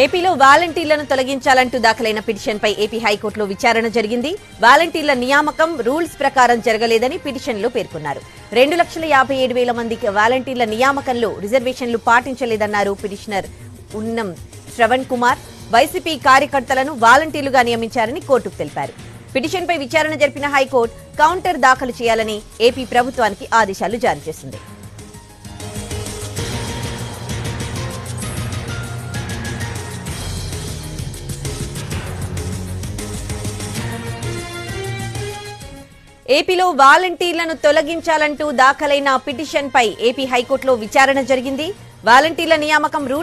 ఏపీలో వాలంటీర్లను తొలగించాలంటూ దాఖలైన పిటిషన్పై ఏపీ హైకోర్టులో విచారణ జరిగింది. వాలంటీర్ల నియామకం రూల్స్ ప్రకారం జరగలేదని పిటిషన్లో పేర్కొన్నారు. 2,57,000 మందికి వాలంటీర్ల నియామకంలో రిజర్వేషన్లు పాటించలేదన్నారు పిటిషనర్ ఉన్నం శ్రవణ్ కుమార్. వైసీపీ కార్యకర్తలను వాలంటీర్లుగా నియమించారని కోర్టుకు తెలిపారు. పిటిషన్పై విచారణ జరిపిన హైకోర్టు కౌంటర్ దాఖలు చేయాలని ఏపీ ప్రభుత్వానికి ఆదేశాలు జారీ చేసింది. ఏపీలో వాలంటీర్లను తొలగించాలంటూ దాఖలైన పిటిషన్పై ఏపీ హైకోర్టులో విచారణ జరిగింది. వాలంటీర్ల నియామకం రూల్